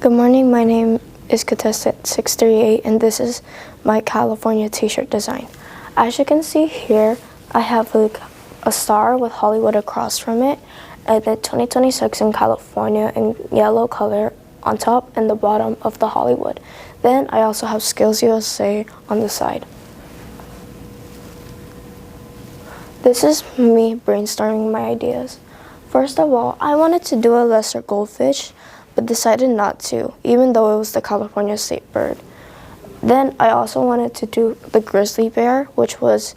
Good morning, my name is contestant 638 and this is my California t-shirt design. As you can see here, I have a star with Hollywood across from it and then 2026 in California in yellow color on top and the bottom of the Hollywood. Then I also have Skills USA on the side. This is me brainstorming my ideas. First of all, I wanted to do a lesser goldfish, but decided not to, even though it was the California state bird. Then I also wanted to do the grizzly bear, which was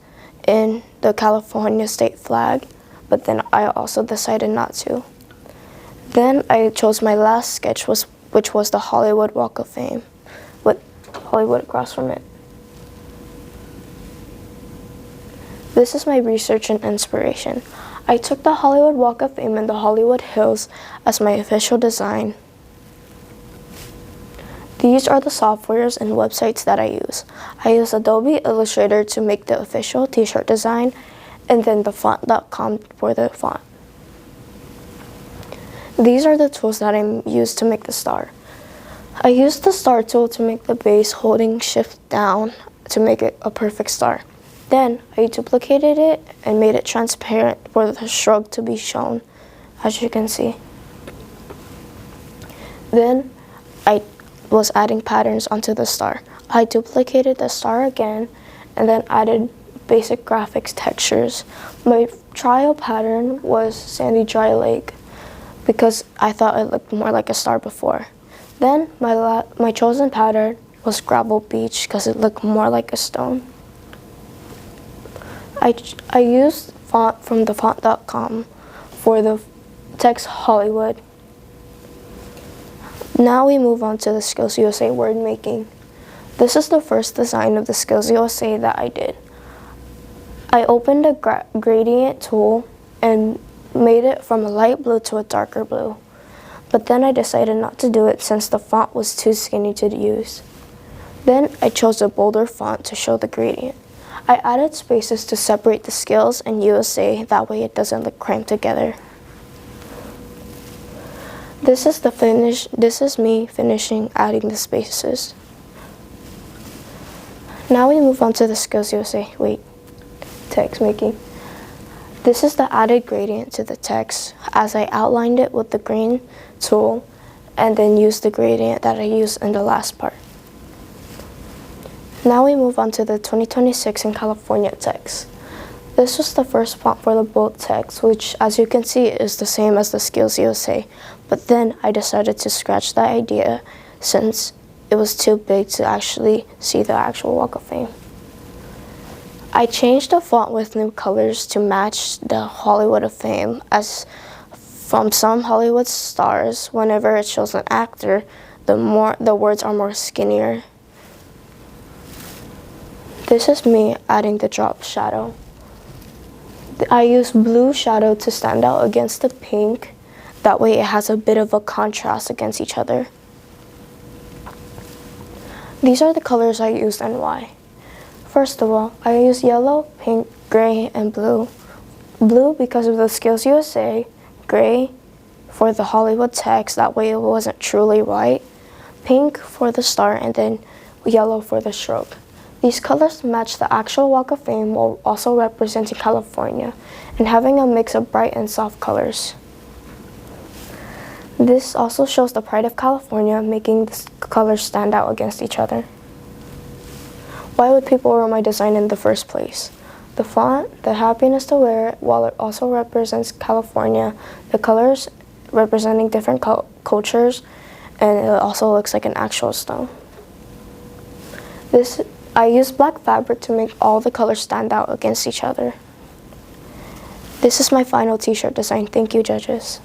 in the California state flag, but then I also decided not to. Then I chose my last sketch, which was the Hollywood Walk of Fame, with Hollywood across from it. This is my research and inspiration. I took the Hollywood Walk of Fame and the Hollywood Hills as my official design. These are the softwares and websites that I use. I use Adobe Illustrator to make the official t-shirt design and then the font.com for the font. These are the tools that I use to make the star. I used the star tool to make the base, holding shift down to make it a perfect star. Then I duplicated it and made it transparent for the shrug to be shown, as you can see. Then I was adding patterns onto the star. I duplicated the star again and then added basic graphics textures. My trial pattern was Sandy Dry Lake because I thought it looked more like a star before. Then my chosen pattern was Gravel Beach because it looked more like a stone. I used font from the font.com for the text Hollywood. Now we move on to the Skills USA word making. This is the first design of the Skills USA that I did. I opened a gradient tool and made it from a light blue to a darker blue. But then I decided not to do it since the font was too skinny to use. Then I chose a bolder font to show the gradient. I added spaces to separate the Skills and USA, that way it doesn't look cramped together. This is me finishing adding the spaces. Now we move on to the Skills USA, text making. This is the added gradient to the text as I outlined it with the green tool and then used the gradient that I used in the last part. Now we move on to the 2026 in California text. This was the first font for the bold text, which as you can see is the same as the Skills USA, but then I decided to scratch that idea since it was too big to actually see the actual Walk of Fame. I changed the font with new colors to match the Hollywood of Fame, as from some Hollywood stars, whenever it shows an actor, the words are more skinnier. This is me adding the drop shadow. I used blue shadow to stand out against the pink. That way it has a bit of a contrast against each other. These are the colors I used and why. First of all, I used yellow, pink, gray, and blue. Blue because of the Skills USA, gray for the Hollywood text, that way it wasn't truly white, pink for the star, and then yellow for the stroke. These colors match the actual Walk of Fame while also representing California and having a mix of bright and soft colors. This also shows the pride of California, making the colors stand out against each other. Why would people wear my design in the first place? The font, the happiness to wear it, while it also represents California, the colors representing different cultures, and it also looks like an actual stone. I used black fabric to make all the colors stand out against each other. This is my final t-shirt design. Thank you, judges.